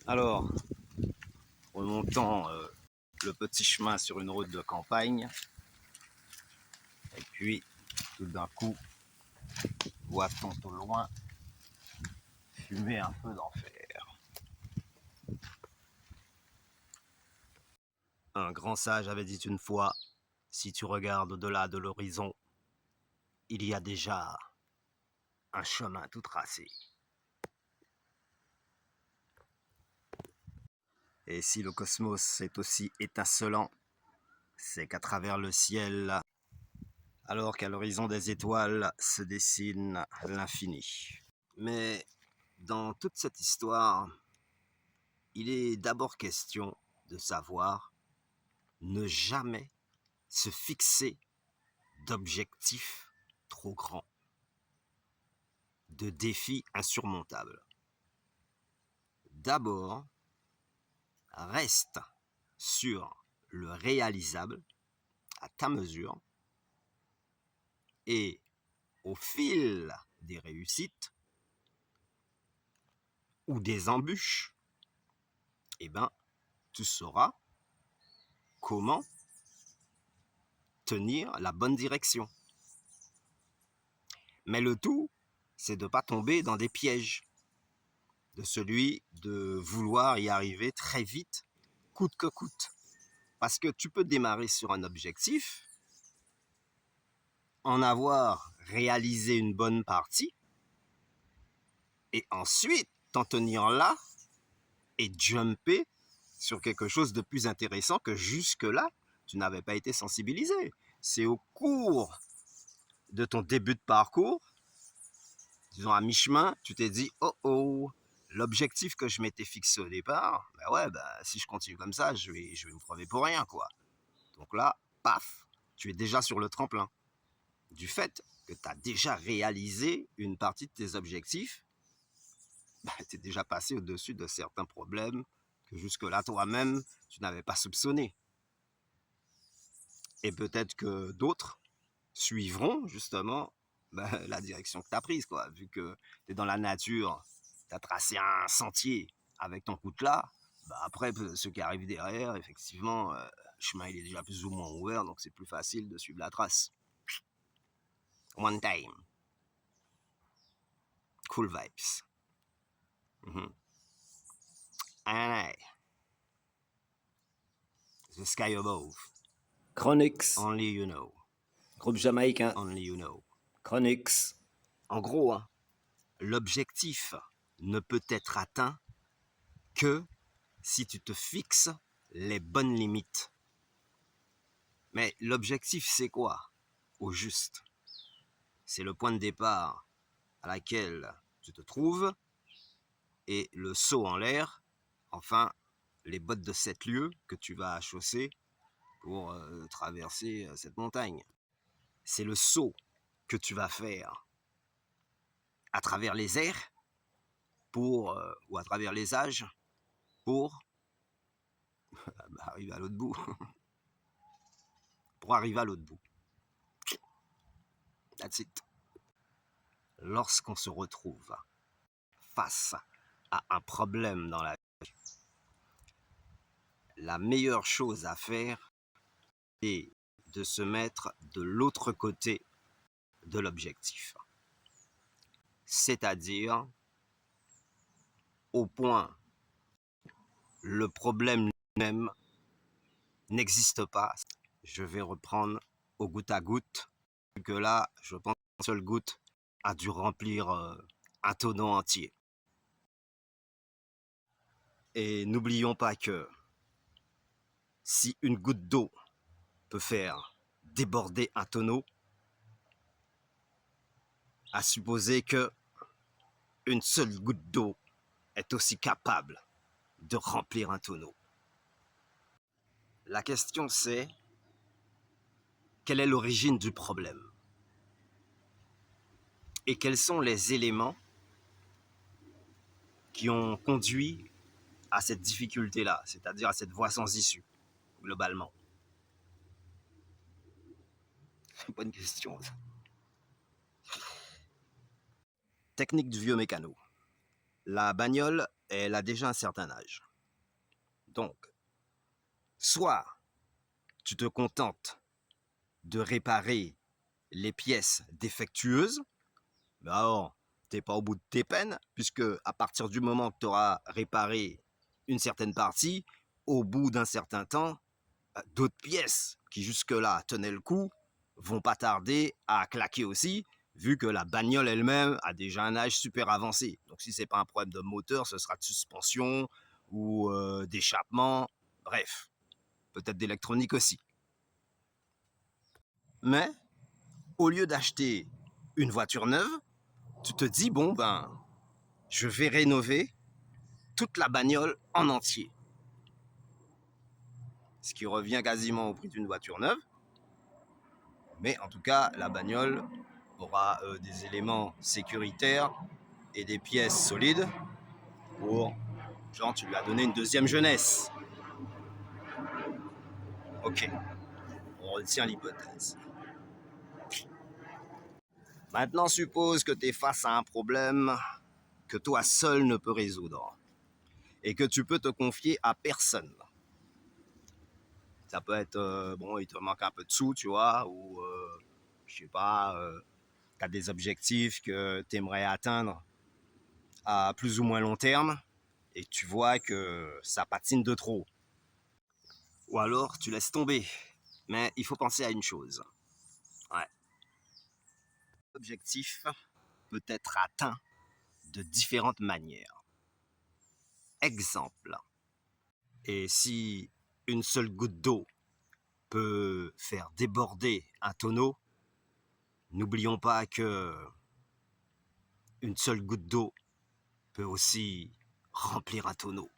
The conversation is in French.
Alors, remontant le petit chemin sur une route de campagne, et puis tout d'un coup, voit-on au loin fumer un feu d'enfer. Un grand sage avait dit une fois, si tu regardes au-delà de l'horizon, il y a déjà un chemin tout tracé. Et si le cosmos est aussi étincelant, c'est qu'à travers le ciel, alors qu'à l'horizon des étoiles se dessine l'infini. Mais dans toute cette histoire, il est d'abord question de savoir ne jamais se fixer d'objectifs trop grands, de défis insurmontables. D'abord, reste sur le réalisable à ta mesure et au fil des réussites ou des embûches, eh ben, tu sauras comment tenir la bonne direction. Mais le tout, c'est de ne pas tomber dans des pièges, de celui de vouloir y arriver très vite, coûte que coûte. Parce que tu peux démarrer sur un objectif, en avoir réalisé une bonne partie, et ensuite t'en tenir là et jumper sur quelque chose de plus intéressant que jusque-là, tu n'avais pas été sensibilisé. C'est au cours de ton début de parcours, disons à mi-chemin, tu t'es dit, oh oh, l'objectif que je m'étais fixé au départ, ben ouais, ben, si je continue comme ça, je vais me crever pour rien, quoi. Donc là, paf, tu es déjà sur le tremplin. Du fait que tu as déjà réalisé une partie de tes objectifs, ben, tu es déjà passé au-dessus de certains problèmes que jusque-là, toi-même, tu n'avais pas soupçonné. Et peut-être que d'autres suivront, justement, ben, la direction que tu as prise, quoi. Vu que tu es dans la nature, tu as tracé un sentier avec ton coutelas, ben après, ceux qui arrivent derrière, effectivement, le chemin il est déjà plus ou moins ouvert, donc c'est plus facile de suivre la trace. One time. Cool vibes. Mm-hmm. And the sky above. Chronix, Only you know. groupe jamaïcain. Only you know. Chronix. En gros, hein, l'objectif ne peut être atteint que si tu te fixes les bonnes limites. Mais l'objectif, c'est quoi? Au juste. C'est le point de départ à laquelle tu te trouves et le saut en l'air, enfin, les bottes de 7 lieues que tu vas chausser pour traverser cette montagne. C'est le saut que tu vas faire à travers les airs pour, ou à travers les âges pour arriver à l'autre bout. Pour arriver à l'autre bout. That's it. Lorsqu'on se retrouve face à un problème dans la vie, la meilleure chose à faire est de se mettre de l'autre côté de l'objectif. C'est-à-dire au point le problème lui-même n'existe pas. Je vais reprendre au goutte à goutte, vu que là, je pense qu'une seule goutte a dû remplir un tonneau entier. Et n'oublions pas que si une goutte d'eau peut faire déborder un tonneau, à supposer que une seule goutte d'eau est aussi capable de remplir un tonneau. La question c'est, quelle est l'origine du problème? Et quels sont les éléments qui ont conduit à cette difficulté-là, c'est-à-dire à cette voie sans issue, globalement? C'est une bonne question, ça. Technique du vieux mécano. la bagnole, elle a déjà un certain âge. Donc, soit tu te contentes de réparer les pièces défectueuses, mais alors, t'es pas au bout de tes peines, puisque à partir du moment que tu auras réparé une certaine partie, au bout d'un certain temps, d'autres pièces qui jusque-là tenaient le coup vont pas tarder à claquer aussi, vu que la bagnole elle-même a déjà un âge super avancé. Donc si c'est pas un problème de moteur, ce sera de suspension ou d'échappement, bref, peut-être d'électronique aussi. Mais au lieu d'acheter une voiture neuve, tu te dis bon ben, je vais rénover toute la bagnole en entier. Ce qui revient quasiment au prix d'une voiture neuve. Mais en tout cas, la bagnole aura des éléments sécuritaires et des pièces solides pour, genre, tu lui as donné une deuxième jeunesse. Ok, on retient l'hypothèse. Maintenant, suppose que tu es face à un problème que toi seul ne peux résoudre et que tu peux te confier à personne. Ça peut être, bon, il te manque un peu de sous, tu vois, ou, je sais pas, tu as des objectifs que tu aimerais atteindre à plus ou moins long terme et tu vois que ça patine de trop. Ou alors tu laisses tomber. Mais il faut penser à une chose. Ouais. L'objectif peut être atteint de différentes manières. Exemple. Et si une seule goutte d'eau peut faire déborder un tonneau, n'oublions pas que une seule goutte d'eau peut aussi remplir un tonneau.